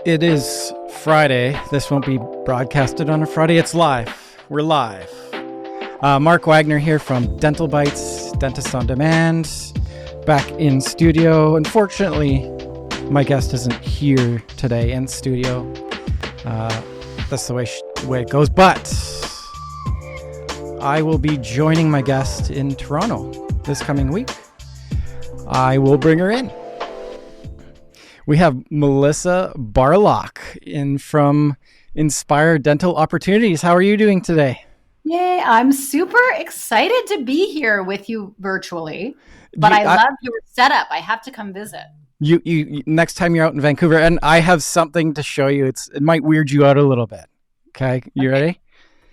It is Friday. This won't be broadcasted on a Friday. It's live. We're live. Mark Wagner here from DentalBytes, Dentist on Demand, back in studio. Unfortunately, my guest isn't here today in studio. That's the way it goes. But I will be joining my guest in Toronto this coming week. I will bring her in. We have Mellissa Barlock in from Enspire Dental Opportunities. How are you doing today? Yay, I'm super excited to be here with you virtually, but I love your setup. I have to come visit. You next time you're out in Vancouver, and I have something to show you. It might weird you out a little bit. Okay, you ready?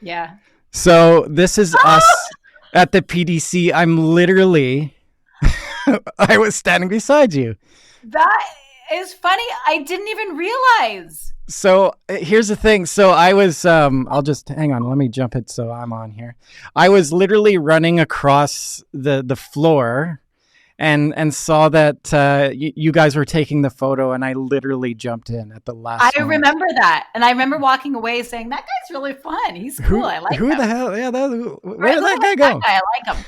Yeah. So this is us at the PDC. I'm literally, I was standing beside you. That is funny. I didn't even realize. So here's the thing. So I was, I'll just hang on. Let me jump it so I'm on here. I was literally running across the floor and saw that you guys were taking the photo, and I literally jumped in at the last moment. Remember that. And I remember walking away saying, that guy's really fun. He's cool. I like him. Who the hell? Yeah, where did that guy go? I like him.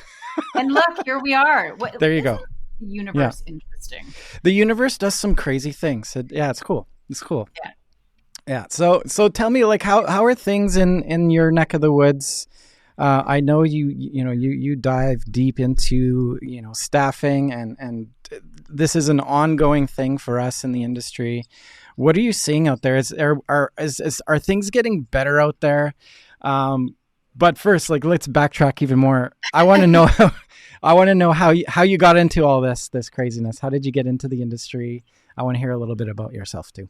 And look, here we are. There you go. The universe interesting. The universe does some crazy things. It's cool. It's cool. Yeah. So tell me, like, how are things in your neck of the woods? I know you dive deep into staffing, and this is an ongoing thing for us in the industry. What are you seeing out there? Are things getting better out there? But first, let's backtrack even more. I want to know how you got into all this craziness. How did you get into the industry? I want to hear a little bit about yourself too.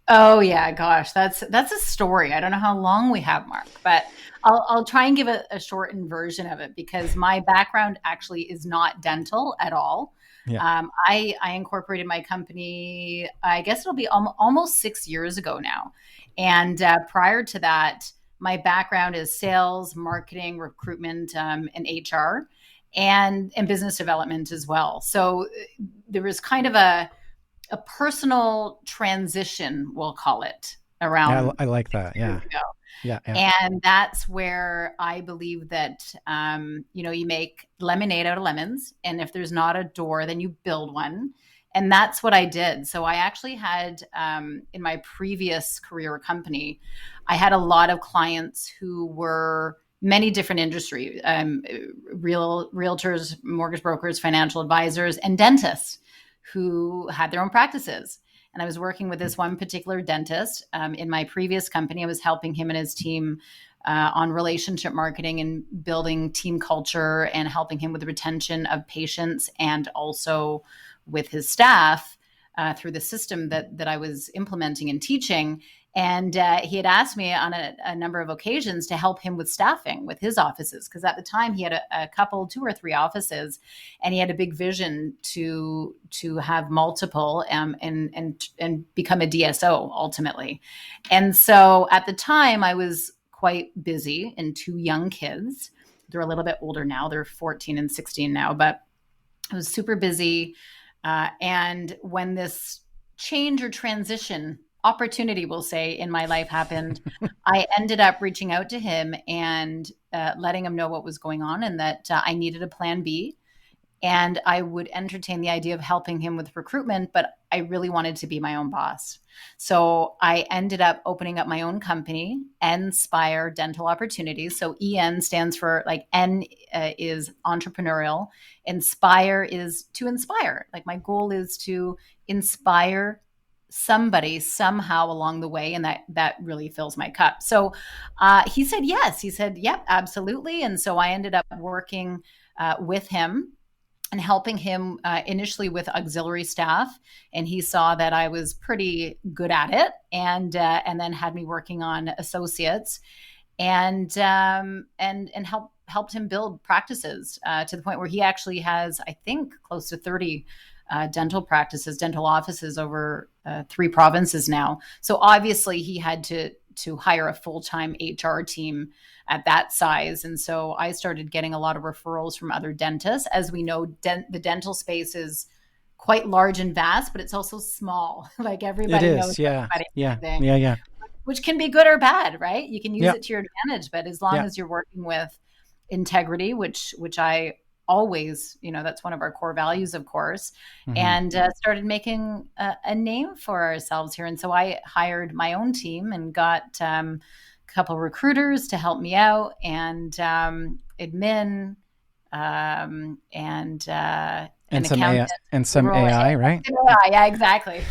Oh yeah, gosh, that's a story. I don't know how long we have, Mark, but I'll try and give a shortened version of it, because my background actually is not dental at all. Yeah. I incorporated my company, I guess it'll be almost 6 years ago now. And prior to that, my background is sales, marketing, recruitment, and HR, and business development as well. So there was kind of a personal transition, we'll call it, around. Yeah, I like that. Yeah. Yeah. And that's where I believe that, you make lemonade out of lemons. And if there's not a door, then you build one. And that's what I did. So I actually had, in my previous career company, I had a lot of clients who were many different industries, realtors, mortgage brokers, financial advisors, and dentists who had their own practices. And I was working with this one particular dentist in my previous company. I was helping him and his team on relationship marketing and building team culture, and helping him with the retention of patients, and also with his staff through the system that I was implementing and teaching. And he had asked me on a number of occasions to help him with staffing with his offices, because at the time he had a couple, 2 or 3 offices, and he had a big vision to have multiple and become a DSO ultimately. And so at the time I was quite busy, and 2 young kids. They're a little bit older now. They're 14 and 16 now, but I was super busy. And when this change or transition opportunity, we'll say, in my life happened, I ended up reaching out to him and letting him know what was going on, and that I needed a plan B, and I would entertain the idea of helping him with recruitment, but I really wanted to be my own boss. So I ended up opening up my own company, Enspire Dental Opportunities. So EN stands for, N is entrepreneurial. Inspire is to inspire. My goal is to inspire somebody somehow along the way, and that really fills my cup. So he said yes. He said, yep, absolutely. And so I ended up working with him and helping him initially with auxiliary staff, and he saw that I was pretty good at it, and then had me working on associates, and helped him build practices to the point where he actually has, I think, close to 30 dental practices, dental offices over 3 provinces now. So obviously he had to hire a full-time HR team at that size. And so I started getting a lot of referrals from other dentists. As we know, the dental space is quite large and vast, but it's also small. Like everybody knows everybody, Yeah. which can be good or bad, right? You can use Yeah. it to your advantage, but as long as you're working with integrity, which I always, that's one of our core values, of course, and started making a name for ourselves here. And so I hired my own team and got a couple of recruiters to help me out, and admin, and some AI, right? Yeah, exactly.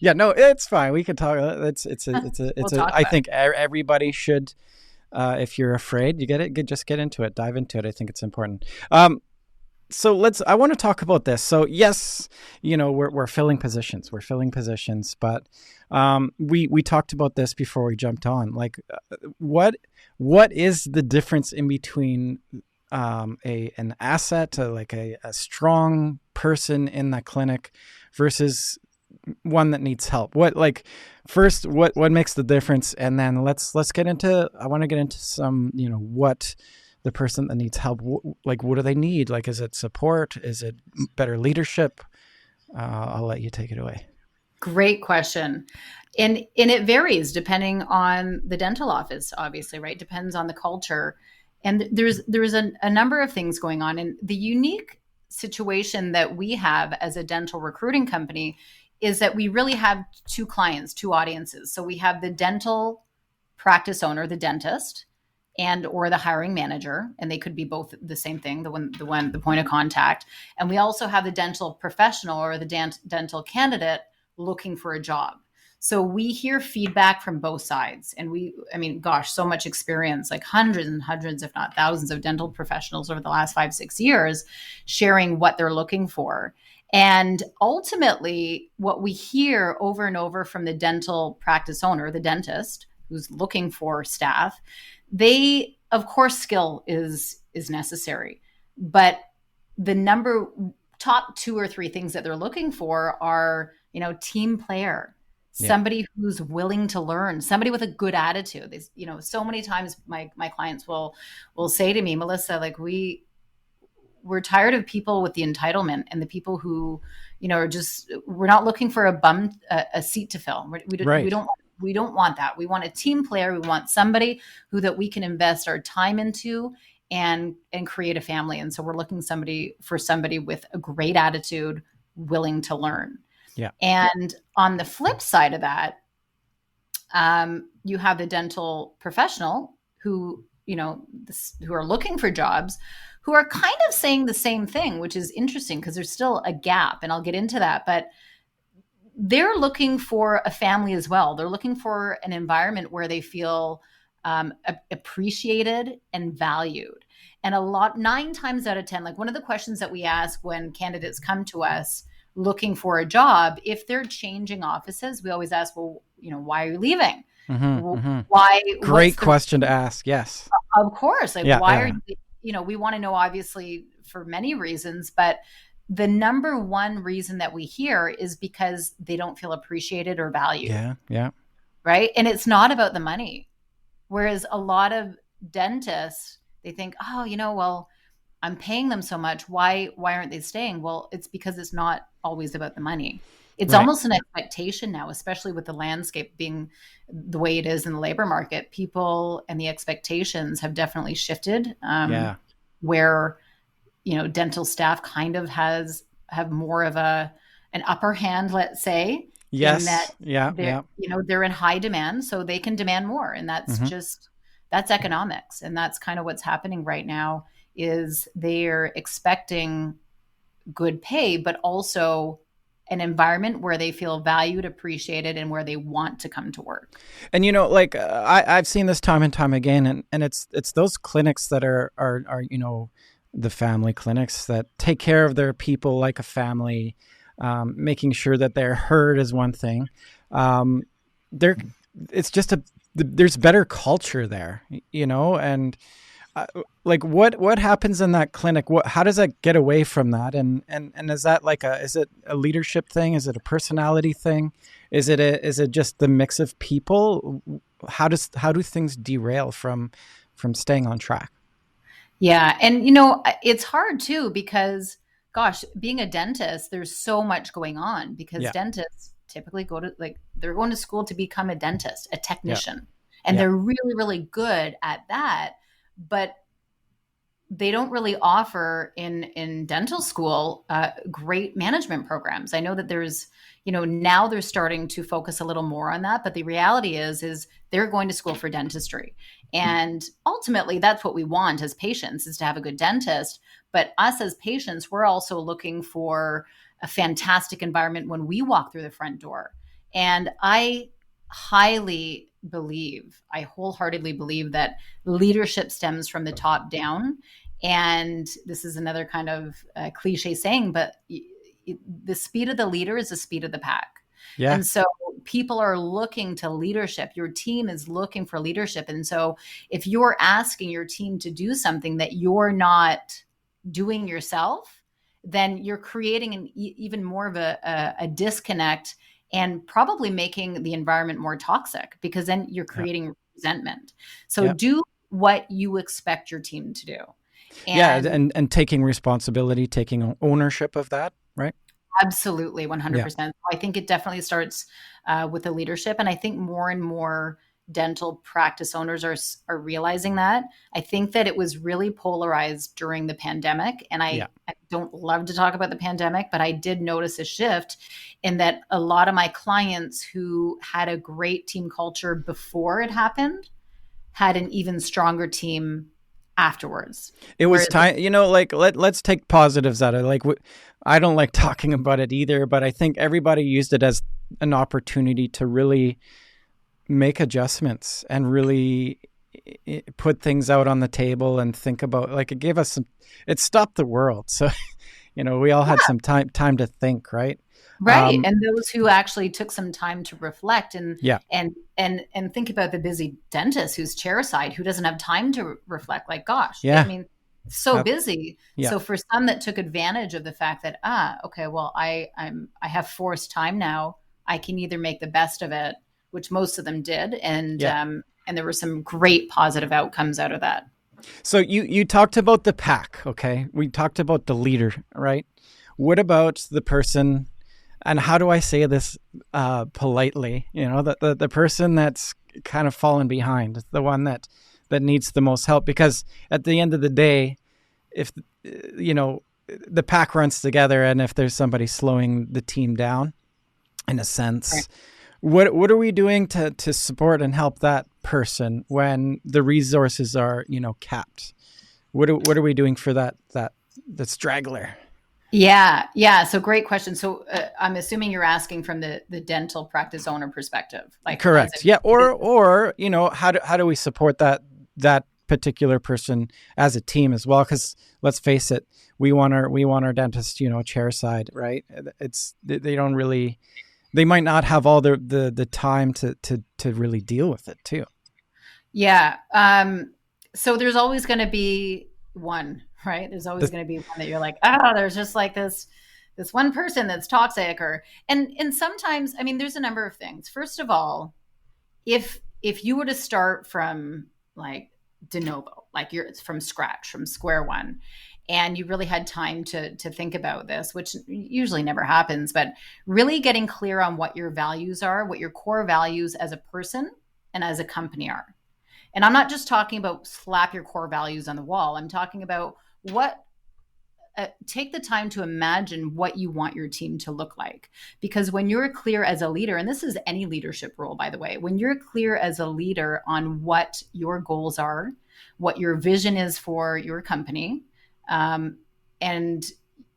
Yeah, no, it's fine. We could talk. I think everybody should. If you're afraid, just get into it, dive into it. I think it's important. So I want to talk about this. So yes, we're filling positions, but we talked about this before we jumped on. Like, what is the difference in between an asset, like a strong person in that clinic versus one that needs help? What makes the difference? And then let's get into, I want to get into some, what the person that needs help, like, what do they need? Like, is it support? Is it better leadership? I'll let you take it away. Great question. And it varies depending on the dental office, obviously, right? Depends on the culture. And there's a number of things going on. And the unique situation that we have as a dental recruiting company is that we really have two clients, two audiences. So we have the dental practice owner, the dentist, or the hiring manager, and they could be both the same thing, the point of contact. And we also have the dental professional or the dental candidate looking for a job. So we hear feedback from both sides. And so much experience, like hundreds and hundreds, if not thousands of dental professionals over the last 5-6 years, sharing what they're looking for. And ultimately, what we hear over and over from the dental practice owner, the dentist who's looking for staff, they, of course, skill is necessary. But the top 2 or 3 things that they're looking for are, team player, somebody who's willing to learn, somebody with a good attitude. They, so many times my clients will say to me, Mellissa, like, we're tired of people with the entitlement and the people who, we're not looking for a seat to fill. We don't want that. We want a team player. We want somebody that we can invest our time into and create a family. And so we're looking for somebody with a great attitude, willing to learn. Yeah. And on the flip side of that, you have the dental professional who are looking for jobs, who are kind of saying the same thing, which is interesting because there's still a gap, and I'll get into that. But they're looking for a family as well. They're looking for an environment where they feel appreciated and valued. And 9 times out of 10, like, one of the questions that we ask when candidates come to us looking for a job, if they're changing offices, we always ask, well, why are you leaving? Why? Great question to ask. Yes. Of course. Like, why are you? We want to know, obviously, for many reasons, but the number one reason that we hear is because they don't feel appreciated or valued. Yeah. Right. And it's not about the money. Whereas a lot of dentists, they think, oh, well, I'm paying them so much. Why aren't they staying? Well, it's because it's not always about the money. It's almost an expectation now, especially with the landscape being the way it is in the labor market. People and the expectations have definitely shifted. Where, dental staff kind of have more of an upper hand, let's say. Yes. In that they're in high demand, so they can demand more. And that's that's economics. And that's kind of what's happening right now, is they're expecting good pay, but also an environment where they feel valued, appreciated, and where they want to come to work. And, I've seen this time and time again, and it's those clinics that are the family clinics that take care of their people like a family, making sure that they're heard is one thing. There's better culture there, and like what happens in that clinic? How does that get away from that? And is that is it a leadership thing? Is it a personality thing? Is it just the mix of people? How do things derail from staying on track? Yeah. And, it's hard too, because gosh, being a dentist, there's so much going on because Yeah. dentists typically they're going to school to become a dentist, a Yeah. technician, and Yeah. they're really, really good at that. But they don't really offer in dental school great management programs. I know that there's, now they're starting to focus a little more on that, but the reality is they're going to school for dentistry, and ultimately that's what we want as patients, is to have a good dentist. But us as patients, we're also looking for a fantastic environment when we walk through the front door. And I wholeheartly believe that leadership stems from the top down. And this is another kind of cliche saying, but the speed of the leader is the speed of the pack. Yeah. And so people are looking to leadership. Your team is looking for leadership. And so if you're asking your team to do something that you're not doing yourself, then you're creating even more of a disconnect, and probably making the environment more toxic, because then you're creating resentment. So do what you expect your team to do. And taking responsibility, taking ownership of that, right? Absolutely, 100%. I think it definitely starts with the leadership. And I think more and more dental practice owners are realizing that. I think that it was really polarized during the pandemic. And I don't love to talk about the pandemic, but I did notice a shift in that a lot of my clients who had a great team culture before it happened had an even stronger team afterwards. It was time, let's take positives out of it. Like, I don't like talking about it either, but I think everybody used it as an opportunity to really make adjustments and really put things out on the table and think about, like, it gave us it stopped the world. So, we all had some time to think, right? Right. And those who actually took some time to reflect and think about the busy dentist who's chairside, who doesn't have time to reflect, like, gosh, I mean, so busy. So for some that took advantage of the fact that, okay, well, I have forced time now, I can either make the best of it, which most of them did. And there were some great positive outcomes out of that. So you talked about the pack. Okay. We talked about the leader, right? What about the person? And how do I say this politely? The person that's kind of fallen behind, the one that needs the most help. Because at the end of the day, if the pack runs together, and if there's somebody slowing the team down, in a sense, what are we doing to support and help that person when the resources are capped? What are we doing for that straggler? Yeah. So great question. So I'm assuming you're asking from the dental practice owner perspective. Like, correct. Yeah. Or how do we support that particular person as a team as well? Because let's face it, we want our dentist, chairside, right? They might not have all the time to really deal with it too. Yeah. So there's always going to be one. Right. There's always going to be one that you're like, there's just like this one person that's toxic, and sometimes, I mean, there's a number of things. First of all, if you were to start from like de novo, like it's from scratch, from square one, and you really had time to think about this, which usually never happens, but really getting clear on what your values are, what your core values as a person and as a company are. And I'm not just talking about slap your core values on the wall. I'm talking about take the time to imagine what you want your team to look like. Because when you're clear as a leader, and this is any leadership role, by the way, when you're clear as a leader on what your goals are, what your vision is for your company, and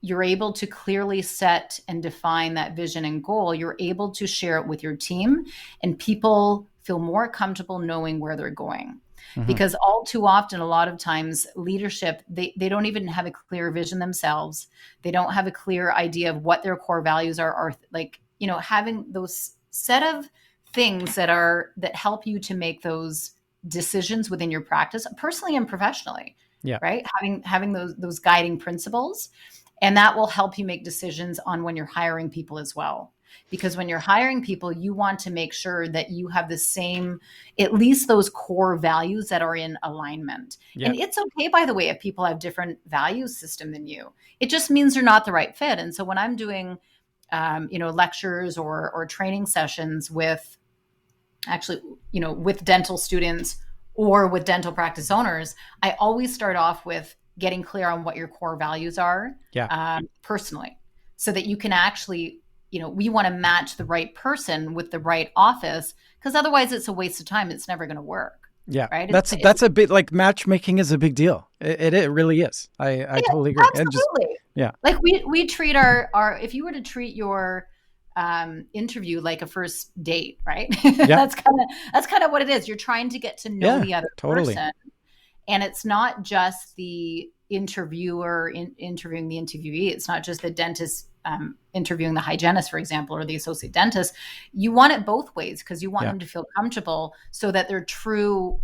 you're able to clearly set and define that vision and goal, you're able to share it with your team, and people feel more comfortable knowing where they're going. Mm-hmm. Because all too often, a lot of times, leadership, they don't even have a clear vision themselves. They don't have a clear idea of what their core values are like, having those set of things that help you to make those decisions within your practice, personally and professionally. Yeah. Right. Having those guiding principles. And that will help you make decisions on when you're hiring people as well. Because when you're hiring people, you want to make sure that you have the same, at least those core values that are in alignment. Yeah. And it's okay, by the way, if people have different value system than you. It just means they're not the right fit. And so when I'm doing, lectures or training sessions with with dental students or with dental practice owners, I always start off with getting clear on what your core values are personally, so that you can actually, we want to match the right person with the right office, because otherwise it's a waste of time. It's never going to work. Yeah. Right. That's a bit like matchmaking is a big deal. It really is. I totally agree. Absolutely. Like we treat our, if you were to treat your interview like a first date, right? That's kind of what it is. You're trying to get to know the other person. And it's not just the interviewer interviewing the interviewee. It's not just the dentist interviewing the hygienist, for example, or the associate dentist. You want it both ways, because you want them to feel comfortable, so that their true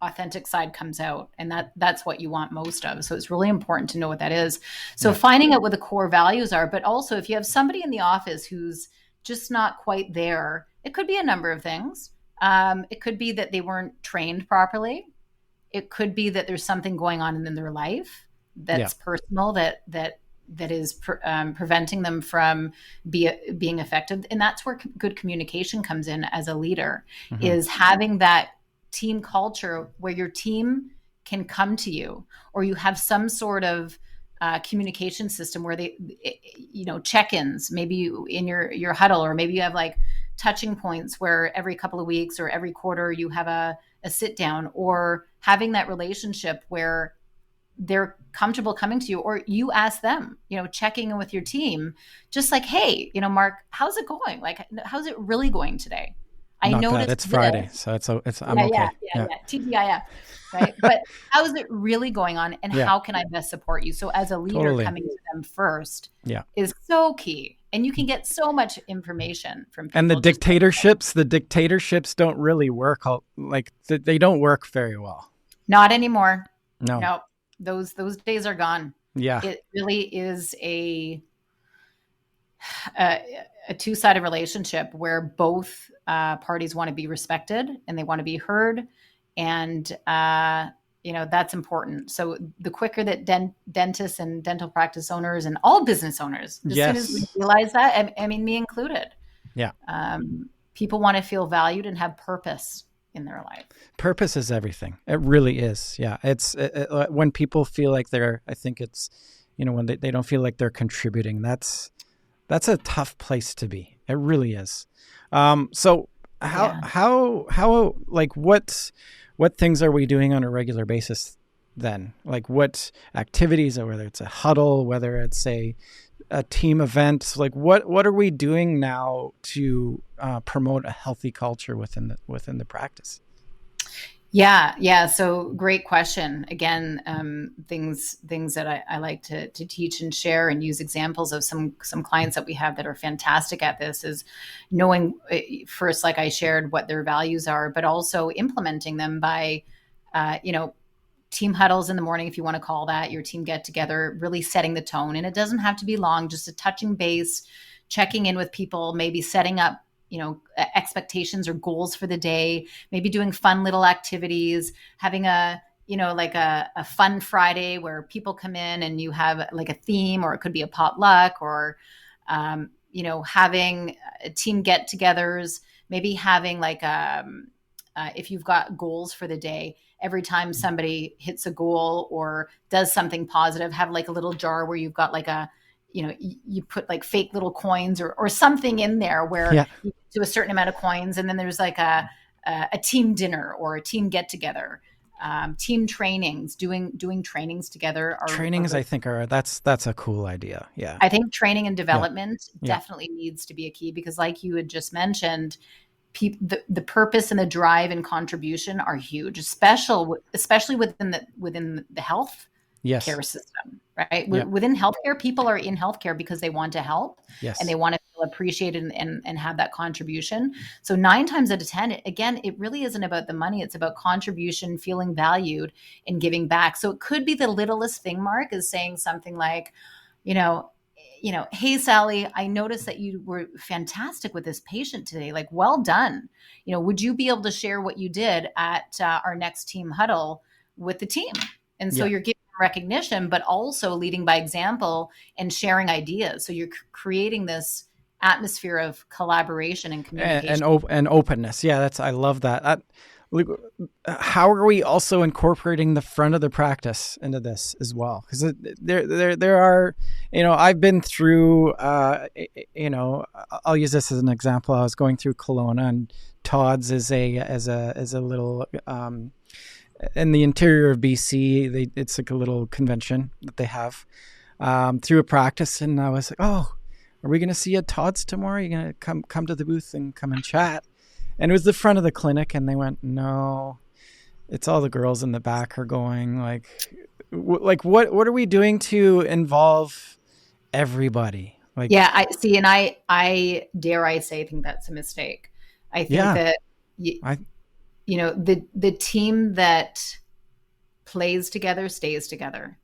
authentic side comes out. And that's what you want most of. So it's really important to know what that is. So finding out what the core values are, but also if you have somebody in the office who's just not quite there, it could be a number of things. It could be that they weren't trained properly. It could be that there's something going on in their life that's personal, that is preventing them from being effective. And that's where good communication comes in as a leader, is having that team culture where your team can come to you, or you have some sort of communication system where they, check-ins, maybe in your huddle, or maybe you have like touching points where every couple of weeks or every quarter you have a sit down, or having that relationship where they're comfortable coming to you, or you ask them, checking in with your team, just like, hey, Mark, how's it going? Like, how's it really going today? I noticed it's Friday, so I'm okay. TGIF, right? But how is it really going on, and how can I best support you? So as a leader, coming to them first is so key. And you can get so much information from people. And the dictatorships don't really work. They don't work very well. Not anymore. No. Those days are gone. Yeah. It really is a two-sided relationship where both parties want to be respected and they want to be heard. And, that's important. So the quicker that dentists and dental practice owners and all business owners, as soon as we realize that, I mean, me included, people want to feel valued and have purpose in their life. Purpose is everything. It really is. Yeah. It's when people feel like I think it's, when they don't feel like they're contributing, that's a tough place to be. It really is. So how like what things are we doing on a regular basis then? Like what activities, or whether it's a huddle, whether it's a team event, like what are we doing now to promote a healthy culture within the practice? Yeah. So great question. Again, things that I like to teach and share and use examples of some clients that we have that are fantastic at this is knowing first, like I shared, what their values are, but also implementing them by, team huddles in the morning, if you want to call that, your team get together, really setting the tone. And it doesn't have to be long, just a touching base, checking in with people, maybe setting up expectations or goals for the day, maybe doing fun little activities, having a fun Friday where people come in and you have like a theme, or it could be a potluck, or, having team get-togethers, maybe having like, if you've got goals for the day, every time somebody hits a goal or does something positive, have like a little jar where you've got like you put like fake little coins or something in there where you do a certain amount of coins. And then there's like a team dinner or a team get together, team trainings, doing trainings together. I think that's a cool idea. Yeah. I think training and development definitely needs to be a key, because like you had just mentioned, the purpose and the drive and contribution are huge, especially within the health care system, right? Within healthcare, people are in healthcare because they want to help and they want to feel appreciate it and have that contribution. So 9 times out of 10, again, it really isn't about the money. It's about contribution, feeling valued, and giving back. So it could be the littlest thing, Mark, is saying something like, hey, Sally, I noticed that you were fantastic with this patient today. Like, well done. Would you be able to share what you did at our next team huddle with the team? And so you're giving recognition, but also leading by example and sharing ideas. So you're creating this atmosphere of collaboration and communication and openness. Yeah, I love that. How are we also incorporating the front of the practice into this as well? Because there are, I've been through, I'll use this as an example. I was going through Kelowna, and Todd's is a little, in the interior of BC, it's like a little convention that they have through a practice. And I was like, oh, are we going to see a Todd's tomorrow? Are you going to come to the booth and come and chat? And it was the front of the clinic, and they went, no, it's all the girls in the back are going. Like what are we doing to involve everybody? Like, yeah, I see. And I dare I think that's a mistake. I think that, the team that plays together stays together.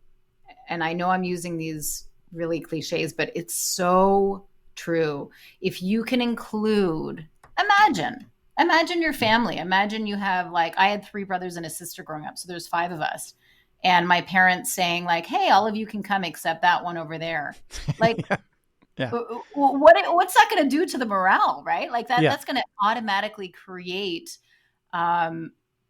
And I know I'm using these really cliches, but it's so true. If you can include, imagine your family. Imagine you have, like, I had 3 brothers and a sister growing up. So there's 5 of us. And my parents saying, like, hey, all of you can come except that one over there. Like, what's that going to do to the morale, right? Like that's going to automatically create,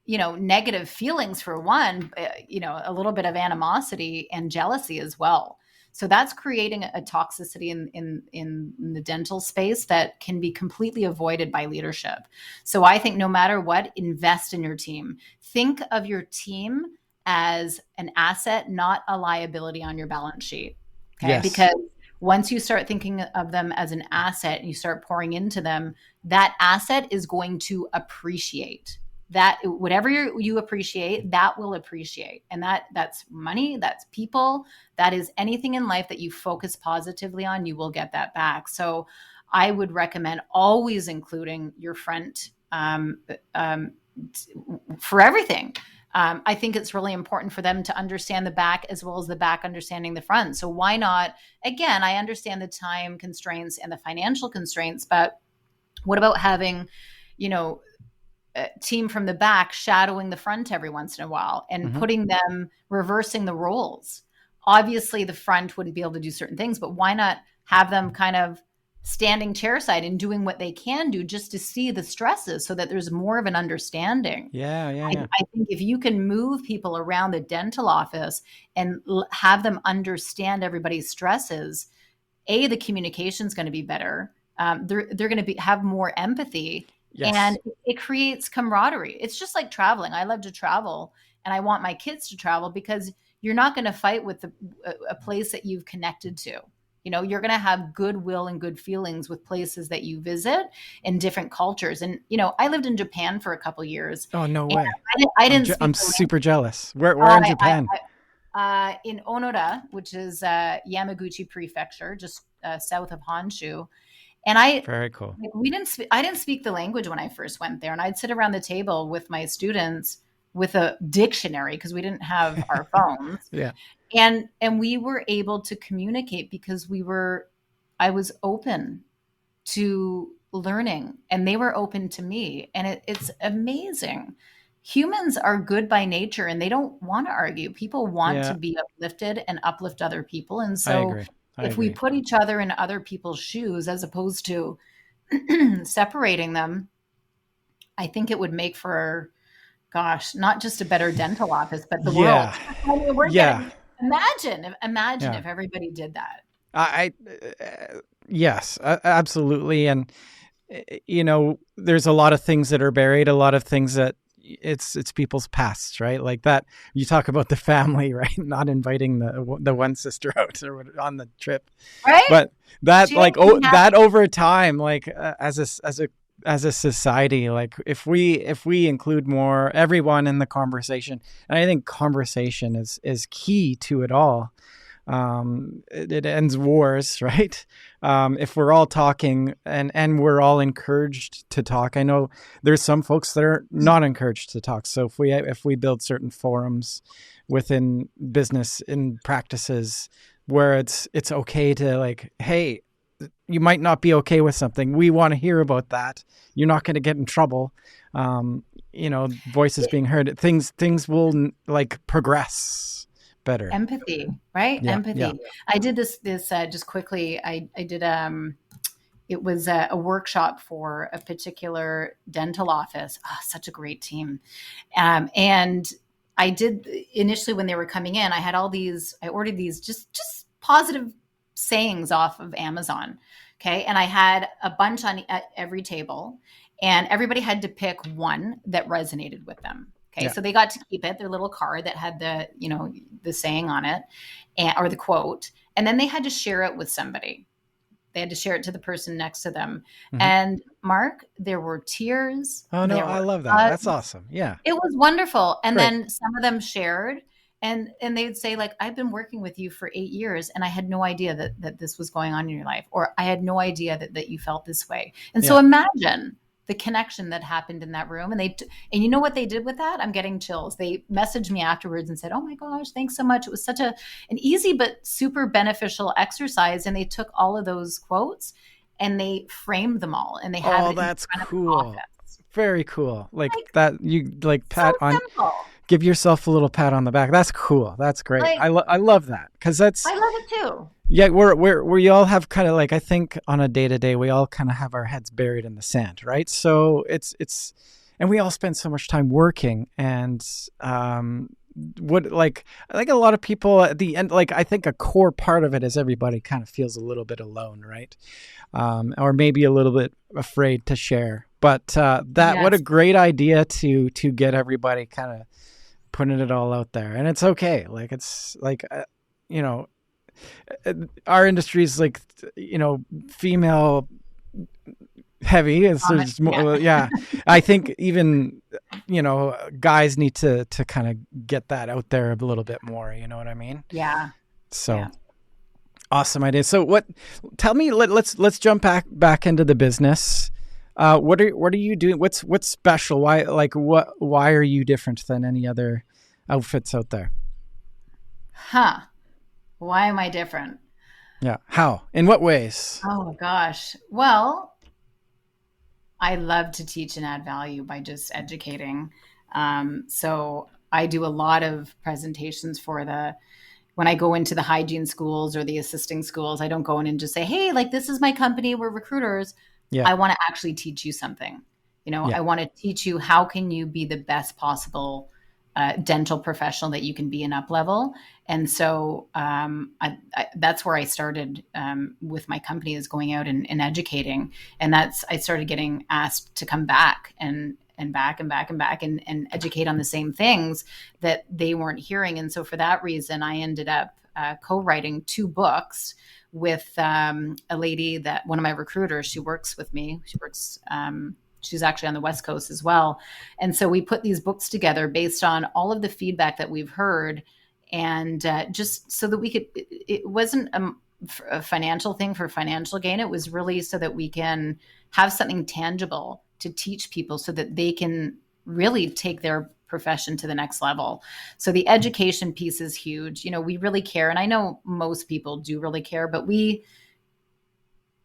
negative feelings for one, a little bit of animosity and jealousy as well. So that's creating a toxicity in the dental space that can be completely avoided by leadership. So I think no matter what, invest in your team. Think of your team as an asset, not a liability on your balance sheet. Okay. Yes. Because once you start thinking of them as an asset and you start pouring into them, that asset is going to appreciate. That whatever you appreciate, that will appreciate. And that's money, that's people, that is anything in life that you focus positively on, you will get that back. So I would recommend always including your front for everything. I think it's really important for them to understand the back as well as the back understanding the front. So why not? Again, I understand the time constraints and the financial constraints, but what about having, a team from the back shadowing the front every once in a while and putting them, reversing the roles? Obviously the front wouldn't be able to do certain things, but why not have them kind of standing chairside and doing what they can do just to see the stresses so that there's more of an understanding. I think if you can move people around the dental office and have them understand everybody's stresses, the communication is going to be better. They're going to have more empathy. Yes. And it creates camaraderie. It's just like traveling. I love to travel, and I want my kids to travel because you're not going to fight with a place that you've connected to. You're going to have goodwill and good feelings with places that you visit in different cultures. And, I lived in Japan for a couple of years. Oh, no way. I'm super jealous. Where in Japan? In Onoda, which is Yamaguchi Prefecture, just south of Honshu. And very cool. I didn't speak the language when I first went there, and I'd sit around the table with my students with a dictionary because we didn't have our phones. Yeah. And we were able to communicate because I was open to learning and they were open to me. And it's amazing. Humans are good by nature and they don't want to argue. People want to be uplifted and uplift other people. And so I agree. If we put each other in other people's shoes, as opposed to separating them, I think it would make for, not just a better dental office, but the world. Imagine if everybody did that. Yes, absolutely. And, there's a lot of things that are buried, a lot of things that it's people's pasts, right? Like that, you talk about the family, right? Not inviting the one sister out or on the trip, right? But that that over time, like as a society, like if we include more everyone in the conversation, and I think conversation is key to it all. it ends wars, right? If we're all talking and we're all encouraged to talk. I know there's some folks that are not encouraged to talk. So if we build certain forums within business in practices where it's okay to like, hey, you might not be okay with something. We want to hear about that. You're not going to get in trouble. Voices being heard. Things will like progress better. Empathy, right? Yeah, Empathy. yeah. I did this just quickly. I did it was a workshop for a particular dental office. Oh, such a great team. And I did initially when they were coming in, I ordered these just positive sayings off of Amazon. Okay. And I had a bunch at every table, and everybody had to pick one that resonated with them. Okay. Yeah. So they got to keep it, their little card that had the saying on it or the quote. And then they had to share it with somebody. They had to share it to the person next to them. Mm-hmm. And Mark, there were tears. Oh no, I love that. That's awesome. Yeah. It was wonderful. And then some of them shared and they'd say like, I've been working with you for 8 years and I had no idea that this was going on in your life, or I had no idea that you felt this way. And so imagine the connection that happened in that room. And you know what they did with that? I'm getting chills. They messaged me afterwards and said, oh my gosh, thanks so much. It was such an easy, but super beneficial exercise. And they took all of those quotes and they framed them all and they have it. Oh, that's cool. Very cool. Like that, you like pat so on, simple. Give yourself a little pat on the back. That's cool. That's great. I love that. Cause I love it too. Yeah, we all have kind of like, I think on a day-to-day, we all kind of have our heads buried in the sand, right? So and we all spend so much time working, and I think a lot of people at the end, like I think a core part of it is everybody kind of feels a little bit alone, right? Or maybe a little bit afraid to share. But what a great idea to get everybody kind of putting it all out there, and it's okay. Like it's like our industry is like, female heavy. It's there's more, I think even, guys need to kind of get that out there a little bit more. You know what I mean? Yeah. So awesome idea. So tell me, let's jump back into the business. What are you doing? What's special? Why are you different than any other outfits out there? Why am I different? Yeah. How? In what ways? Oh gosh. Well, I love to teach and add value by just educating. So I do a lot of presentations when I go into the hygiene schools or the assisting schools. I don't go in and just say, hey, like this is my company, we're recruiters. Yeah. I want to actually teach you something. I want to teach you how can you be the best possible dental professional that you can be in up level. And so that's where I started with my company, is going out and educating. And I started getting asked to come back and back and educate on the same things that they weren't hearing. And so for that reason, I ended up co-writing 2 books with a lady that one of my recruiters, she works with me. She's actually on the West Coast as well. And so we put these books together based on all of the feedback that we've heard. And just so that it wasn't a financial thing for financial gain. It was really so that we can have something tangible to teach people so that they can really take their profession to the next level. So the education piece is huge. We really care. And I know most people do really care, but we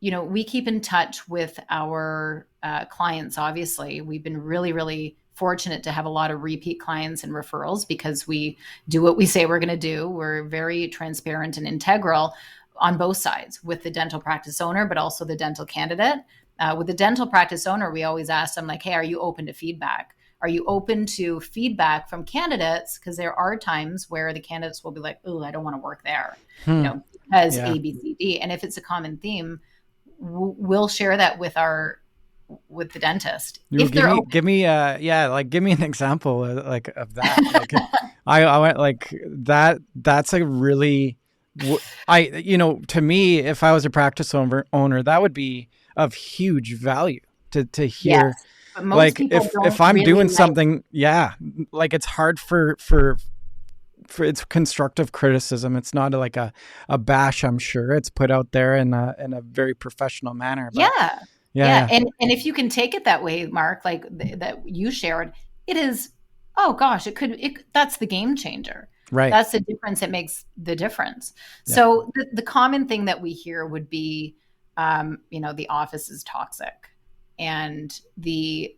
keep in touch with our clients. Obviously, we've been really, really fortunate to have a lot of repeat clients and referrals because we do what we say we're going to do. We're very transparent and integral on both sides with the dental practice owner, but also the dental candidate. With the dental practice owner, we always ask them like, hey, are you open to feedback? Are you open to feedback from candidates? Because there are times where the candidates will be like, oh, I don't want to work there, because A, B, C, D. And if it's a common theme, we'll share that with the dentist. If give me an example of that. I went like that. That's a really, to me, if I was a practice owner, that would be of huge value to hear. Yes, but most like if I'm doing something, like it's hard for it's constructive criticism. It's not like a bash. I'm sure it's put out there in a very professional manner. But yeah. And if you can take it that way, Mark, like that you shared, it is, oh gosh, that's the game changer. Right. That's the difference. It makes the difference. Yeah. So the common thing that we hear would be, the office is toxic, and the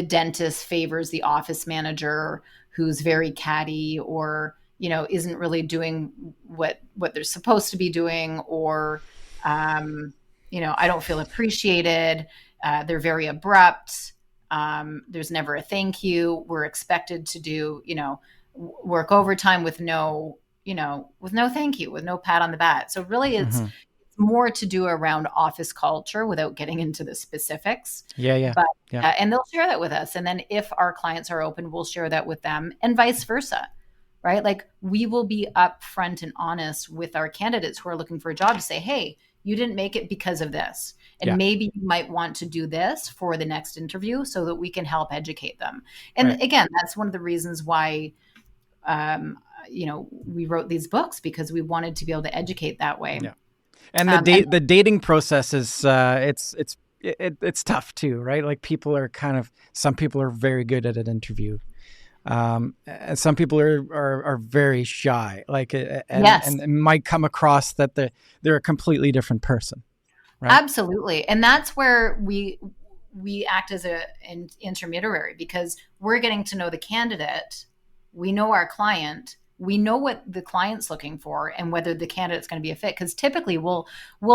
dentist favors the office manager who's very catty, or, isn't really doing what they're supposed to be doing, or, I don't feel appreciated. They're very abrupt. There's never a thank you. We're expected to do, work overtime with no thank you, with no pat on the back. So really it's more to do around office culture without getting into the specifics. But, and they'll share that with us. And then if our clients are open, we'll share that with them, and vice versa, right? Like, we will be upfront and honest with our candidates who are looking for a job to say, hey, you didn't make it because of this. And maybe you might want to do this for the next interview so that we can help educate them. And again, that's one of the reasons why, we wrote these books, because we wanted to be able to educate that way. Yeah. And the dating process is, it's tough too, right? Like, some people are very good at an interview. And some people are very shy, and might come across that they're a completely different person. Right? Absolutely. And that's where we act as an intermediary, because we're getting to know the candidate. We know our client. We know what the client's looking for and whether the candidate's going to be a fit. Because typically we'll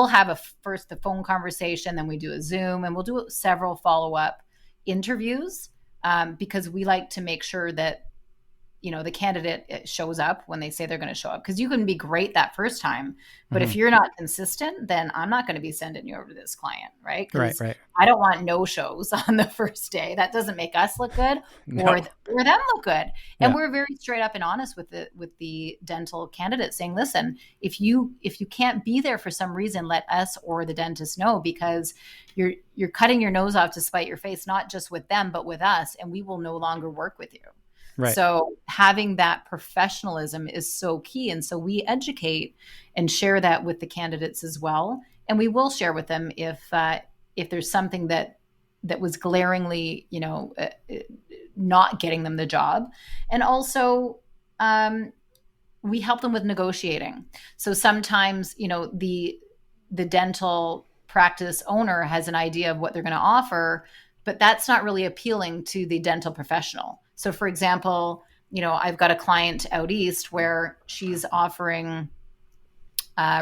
have first the phone conversation, then we do a Zoom, and we'll do several follow-up interviews, because we like to make sure that, the candidate shows up when they say they're going to show up. Because you can be great that first time, but if you're not consistent, then I'm not going to be sending you over to this client, right? Right. I don't want no-shows on the first day. That doesn't make us look good, or them look good. And we're very straight up and honest with the dental candidate, saying, listen, if you can't be there for some reason, let us or the dentist know, because you're cutting your nose off to spite your face, not just with them, but with us, and we will no longer work with you. Right. So having that professionalism is so key. And so we educate and share that with the candidates as well. And we will share with them if there's something that was glaringly, not getting them the job. And also, we help them with negotiating. So sometimes, the dental practice owner has an idea of what they're going to offer, but that's not really appealing to the dental professional. So for example, I've got a client out east where she's offering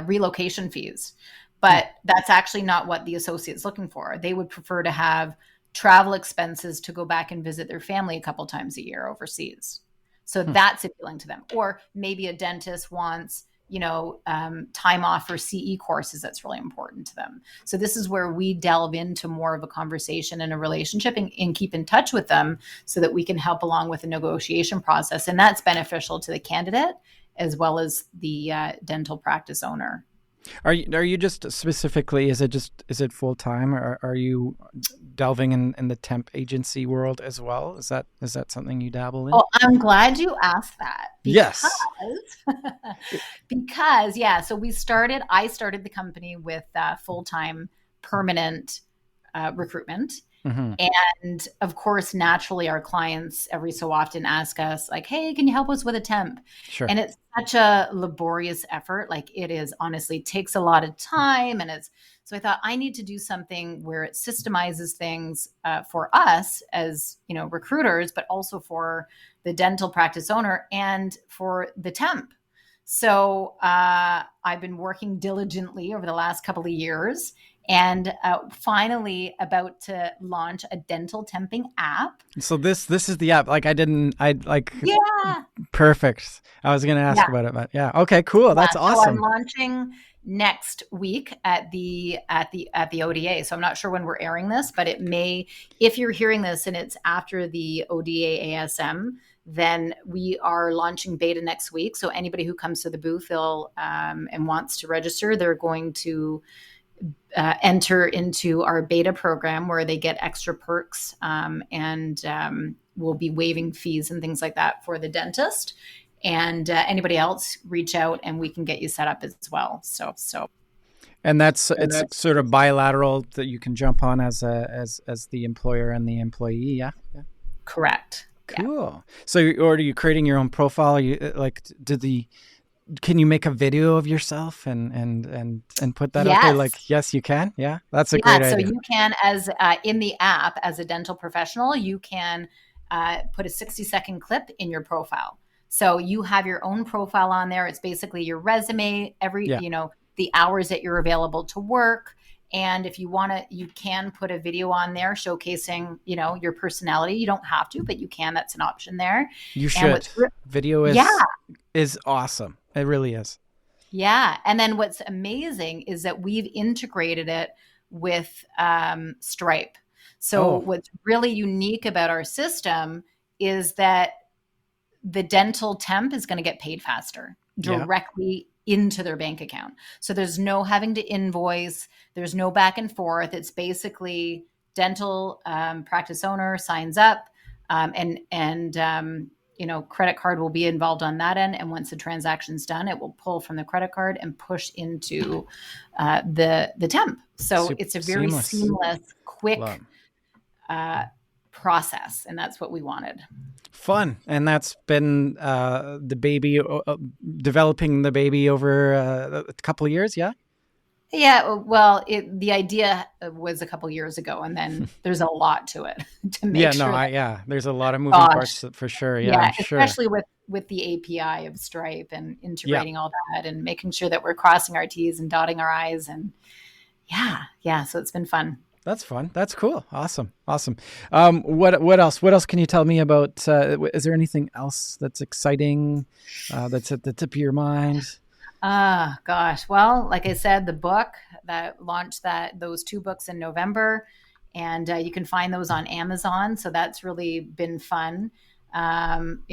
relocation fees, but that's actually not what the associate's looking for. They would prefer to have travel expenses to go back and visit their family a couple times a year overseas. So that's appealing to them. Or maybe a dentist wants, time off for CE courses. That's really important to them. So this is where we delve into more of a conversation and a relationship, and keep in touch with them so that we can help along with the negotiation process. And that's beneficial to the candidate as well as the dental practice owner. Are you just specifically, is it full time, or are you delving in the temp agency world as well? Is that something you dabble in? Well, I'm glad you asked that. Yes. Because so I started the company with full-time permanent recruitment. Mm-hmm. And of course, naturally, our clients every so often ask us, like, hey, can you help us with a temp? Sure. And it's such a laborious effort. Like, it is, honestly, takes a lot of time. So I thought, I need to do something where it systemizes things for us as, recruiters, but also for the dental practice owner and for the temp. So I've been working diligently over the last couple of years, and finally about to launch a dental temping app. So this is the app. Perfect. I was going to ask about it, but okay, cool. That's awesome. So I'm launching next week at the ODA. So I'm not sure when we're airing this, but it may, if you're hearing this and it's after the ODA ASM, then we are launching beta next week. So anybody who comes to the booth, and wants to register, they're going to enter into our beta program where they get extra perks, and we'll be waiving fees and things like that for the dentist. And anybody else, reach out and we can get you set up as well. So. And it's sort of bilateral that you can jump on as the employer and the employee. Yeah. Correct. Cool. Yeah. So, or are you creating your own profile? Are you can you make a video of yourself and put that out there? Like, yes, you can. Yeah. That's a great idea. So you can, as in the app, as a dental professional, you can put a 60-second clip in your profile. So you have your own profile on there. It's basically your resume, the hours that you're available to work. And if you want to, you can put a video on there showcasing, your personality. You don't have to, but you can. That's an option there. You should. Video is awesome. It really is. Yeah. And then what's amazing is that we've integrated it with Stripe. So what's really unique about our system is that the dental temp is going to get paid faster directly into their bank account. So there's no having to invoice. There's no back and forth. It's basically dental practice owner signs up and credit card will be involved on that end. And once the transaction's done, it will pull from the credit card and push into the temp. So it's a very seamless quick process. And that's what we wanted. Fun. And that's been the baby, developing the baby over a couple of years. Yeah. Yeah. Well, the idea was a couple of years ago, and then there's a lot to it to make sure. There's a lot of moving parts for sure. Yeah. Especially with the API of Stripe and integrating all that and making sure that we're crossing our T's and dotting our I's. And so it's been fun. That's fun. That's cool. Awesome. What else? What else can you tell me about? Is there anything else that's exciting that's at the tip of your mind? Gosh. Well, like I said, the book that launched those 2 books in November, and you can find those on Amazon. So that's really been fun. I'm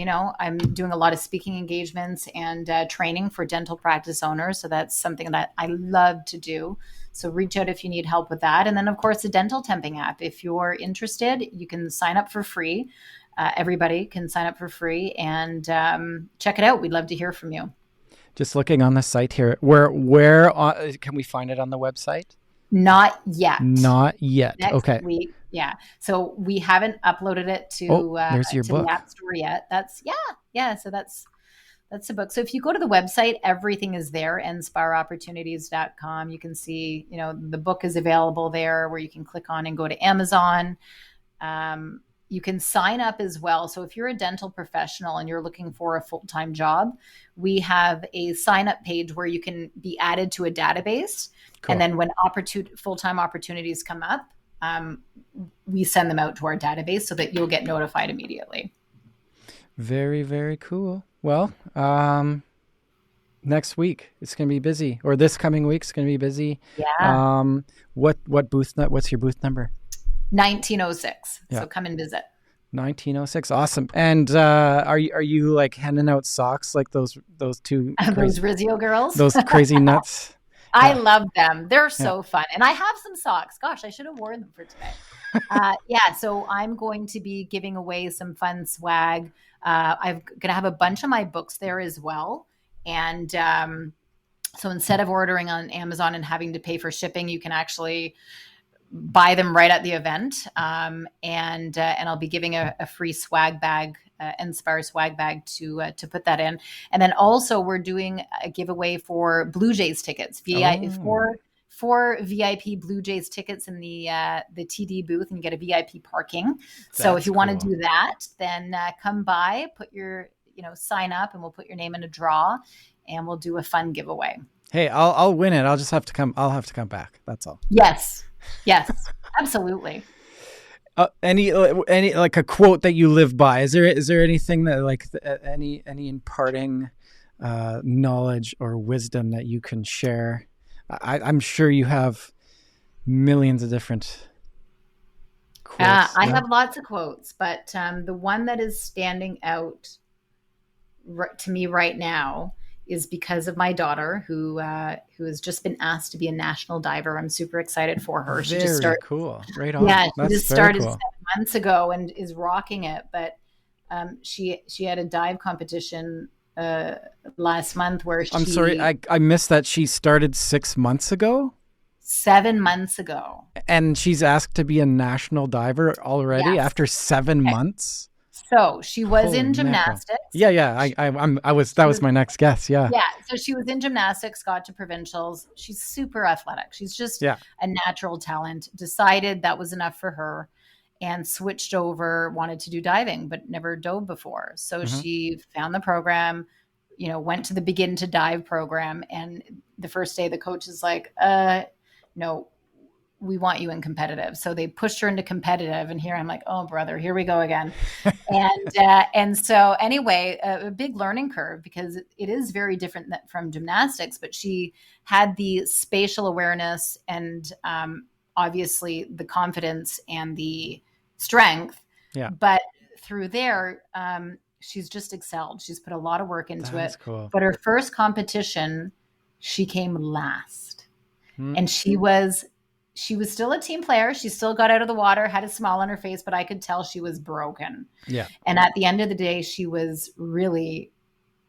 doing a lot of speaking engagements and training for dental practice owners. So that's something that I love to do. So reach out if you need help with that. And then, of course, the dental temping app. If you're interested, you can sign up for free. Everybody can sign up for free and check it out. We'd love to hear from you. Just looking on the site here. Where can we find it on the website? Not yet. Not yet. Next week. Yeah. So we haven't uploaded it to there's your book. The App Store yet. That's So that's the book. So if you go to the website, everything is there, enspireopportunities.com. You can see, the book is available there where you can click on and go to Amazon. You can sign up as well. So if you're a dental professional and you're looking for a full-time job, we have a sign-up page where you can be added to a database. Cool. And then when full-time opportunities come up, we send them out to our database so that you'll get notified immediately. Very, very cool. Well, next week it's going to be busy, or this coming week it's going to be busy. Yeah. What's your booth number? 1906. Yeah. So come and visit. 1906. Awesome. And are you like handing out socks like those two those Rizio girls? Those crazy nuts. I love them. They're so fun. And I have some socks. Gosh, I should have worn them for today. So I'm going to be giving away some fun swag. I'm going to have a bunch of my books there as well. And so instead of ordering on Amazon and having to pay for shipping, you can actually buy them right at the event. And I'll be giving a free swag bag, Enspire swag bag to put that in. And then also we're doing a giveaway for Blue Jays tickets, for VIP Blue Jays tickets in the TD booth, and you get a VIP parking. So if you want to do that, then come by, put your, sign up, and we'll put your name in a draw and we'll do a fun giveaway. Hey, I'll win it. I'll have to come back. That's all. Yes, absolutely. Any like a quote that you live by? Is there anything that like any imparting knowledge or wisdom that you can share? I'm sure you have millions of different quotes. I have lots of quotes, but the one that is standing out to me right now is because of my daughter who has just been asked to be a national diver. I'm super excited for her. She just started. Cool. Right on. Yeah, she just started 7 months ago and is rocking it. But she had a dive competition last month where I'm sorry, I missed that she started 6 months ago. 7 months ago. And she's asked to be a national diver already after 7 months. So she was in gymnastics. That was my next guess. Yeah. Yeah. So she was in gymnastics, got to provincials. She's super athletic. She's just a natural talent. Decided that was enough for her and switched over, wanted to do diving, but never dove before. So she found the program, went to the Begin to Dive program. And the first day the coach is like, no, we want you in competitive. So they pushed her into competitive. And here I'm like, oh, brother, here we go again. And so anyway, a big learning curve because it is very different from gymnastics, but she had the spatial awareness and obviously the confidence and the strength. Yeah. But through there, she's just excelled. She's put a lot of work into it. Cool. But her first competition, she came last. And she was still a team player. She still got out of the water, had a smile on her face, but I could tell she was broken. Yeah. And at the end of the day, she was really,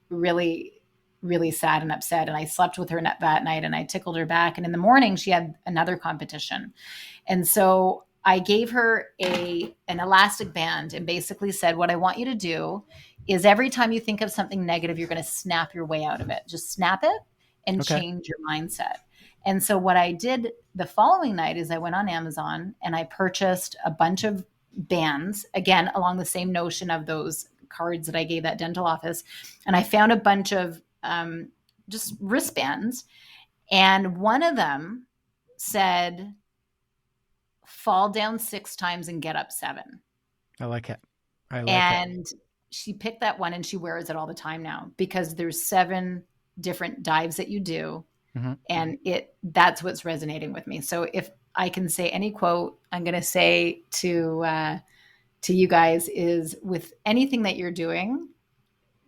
really, really sad and upset. And I slept with her that night and I tickled her back. And in the morning, she had another competition. And so I gave her an elastic band and basically said, what I want you to do is every time you think of something negative, you're going to snap your way out of it. Just snap it and change your mindset. And so what I did the following night is I went on Amazon and I purchased a bunch of bands, again, along the same notion of those cards that I gave that dental office. And I found a bunch of just wristbands. And one of them said, fall down 6 times and get up 7. I like it. And she picked that one and she wears it all the time now because there's 7 different dives that you do. And that's what's resonating with me. So if I can say any quote, I'm going to say to you guys is with anything that you're doing,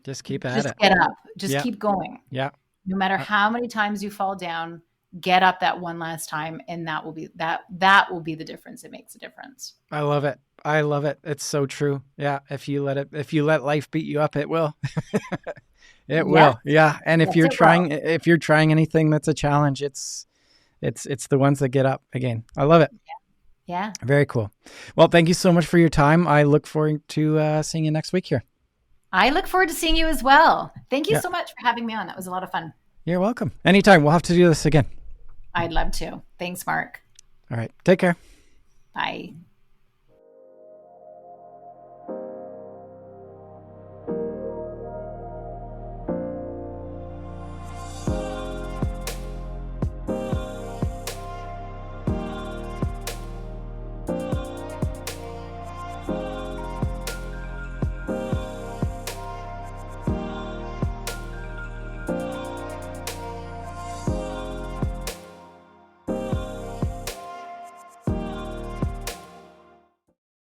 just keep at it. Just get up. Just keep going. Yeah. No matter how many times you fall down, get up that one last time. And that will be the difference. It makes a difference. I love it. It's so true. Yeah. If you let life beat you up, it will. It will. Yeah. And if you're trying anything that's a challenge, it's the ones that get up again. I love it. Yeah. Very cool. Well, thank you so much for your time. I look forward to seeing you next week here. I look forward to seeing you as well. Thank you so much for having me on. That was a lot of fun. You're welcome. Anytime. We'll have to do this again. I'd love to. Thanks, Mark. All right. Take care. Bye.